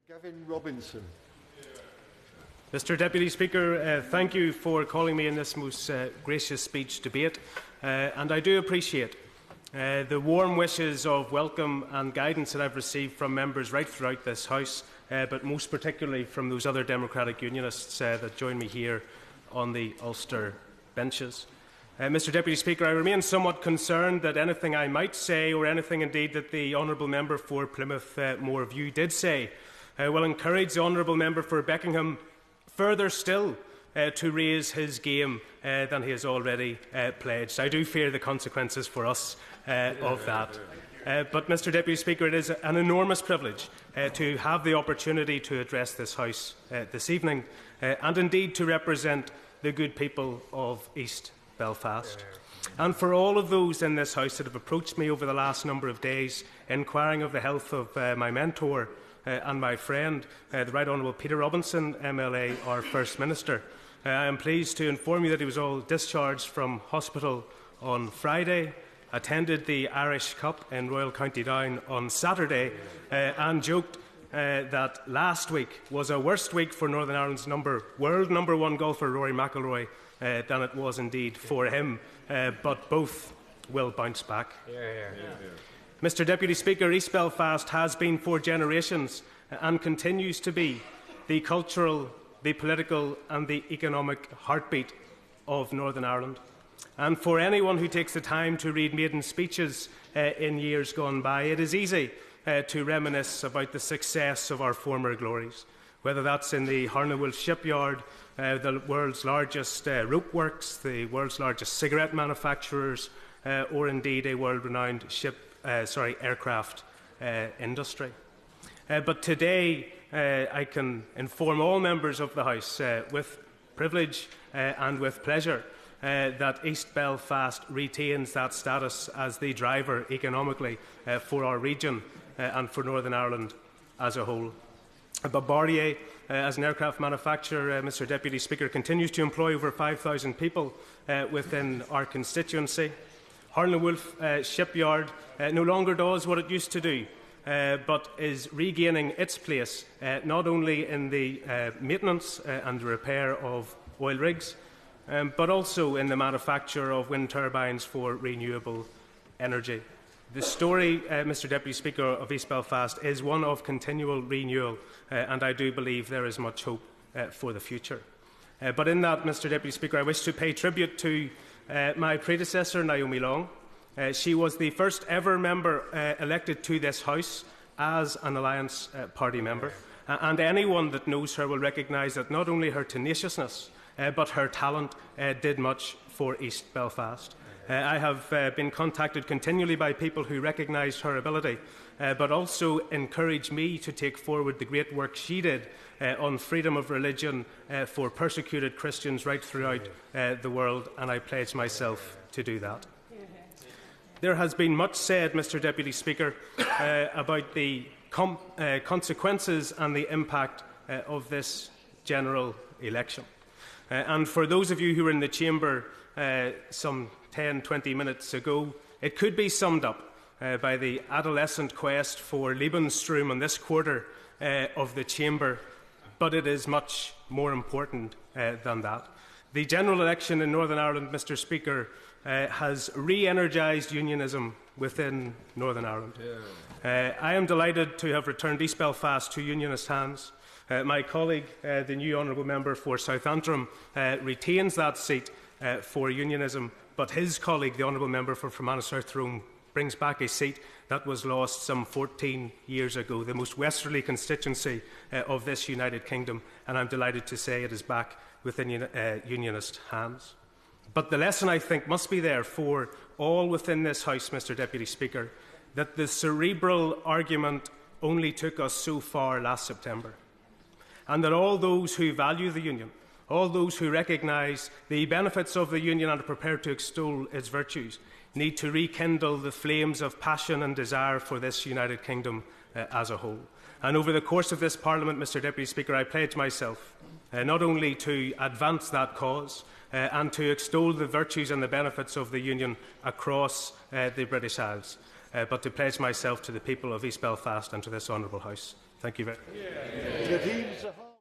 Gavin Robinson. Mr Deputy Speaker, thank you for calling me in this most gracious speech debate, and I do appreciate the warm wishes of welcome and guidance that I've received from members right throughout this House, but most particularly from those other Democratic Unionists that join me here on the Ulster benches. Mr Deputy Speaker, I remain somewhat concerned that anything I might say, or anything indeed that the Honourable Member for Plymouth Moorview did say, will encourage the Honourable Member for Beckenham further still to raise his game than he has already pledged. I do fear the consequences for us of that. But, Mr Deputy Speaker, it is an enormous privilege to have the opportunity to address this House this evening, and indeed to represent the good people of East Belfast. And for all of those in this House that have approached me over the last number of days, inquiring of the health of my mentor and my friend, the Right Honourable Peter Robinson, MLA, our First Minister, I am pleased to inform you that he was all discharged from hospital on Friday, attended the Irish Cup in Royal County Down on Saturday, and joked that last week was a worse week for Northern Ireland's world number one golfer Rory McIlroy than it was indeed for him, but both will bounce back. Mr Deputy Speaker, East Belfast has been for generations and continues to be the cultural, the political and the economic heartbeat of Northern Ireland. And for anyone who takes the time to read Maiden speeches in years gone by, it is easy to reminisce about the success of our former glories, whether that's in the Harnawolf shipyard, the world's largest rope works, the world's largest cigarette manufacturers, or indeed a world-renowned aircraft industry. But today I can inform all members of the House with privilege and with pleasure that East Belfast retains that status as the driver economically for our region and for Northern Ireland as a whole. Bombardier, as an aircraft manufacturer, Mr Deputy Speaker, continues to employ over 5,000 people within our constituency. Harnawolf shipyard no longer does what it used to do, but is regaining its place not only in the maintenance and the repair of oil rigs, but also in the manufacture of wind turbines for renewable energy. The story, Mr Deputy Speaker, of East Belfast is one of continual renewal, and I do believe there is much hope for the future. But in that, Mr Deputy Speaker, I wish to pay tribute to my predecessor, Naomi Long. She was the first ever member elected to this House as an Alliance Party member, and anyone that knows her will recognise that not only her tenaciousness but her talent did much for East Belfast. I have been contacted continually by people who recognise her ability, but also encourage me to take forward the great work she did on freedom of religion for persecuted Christians right throughout the world, and I pledge myself to do that. There has been much said, Mr Deputy Speaker, about the consequences and the impact of this general election. And for those of you who were in the chamber some 10-20 minutes ago, it could be summed up by the adolescent quest for Lebensraum in this quarter of the chamber, but it is much more important than that. The general election in Northern Ireland, Mr Speaker, has re-energised unionism within Northern Ireland. I am delighted to have returned East Belfast to Unionist hands. My colleague, the new Honourable Member for South Antrim, retains that seat for unionism, but his colleague, the Honourable Member for Fermanagh South Tyrone, brings back a seat that was lost some 14 years ago, the most westerly constituency of this United Kingdom, and I'm delighted to say it is back within Unionist hands. But the lesson, I think, must be there for all within this House, Mr Deputy Speaker, that the cerebral argument only took us so far last September, and that all those who value the Union, all those who recognise the benefits of the Union and are prepared to extol its virtues, need to rekindle the flames of passion and desire for this United Kingdom as a whole. And over the course of this Parliament, Mr Deputy Speaker, I pledge myself not only to advance that cause and to extol the virtues and the benefits of the Union across the British Isles, but to pledge myself to the people of East Belfast and to this Honourable House Thank you very much. Yeah.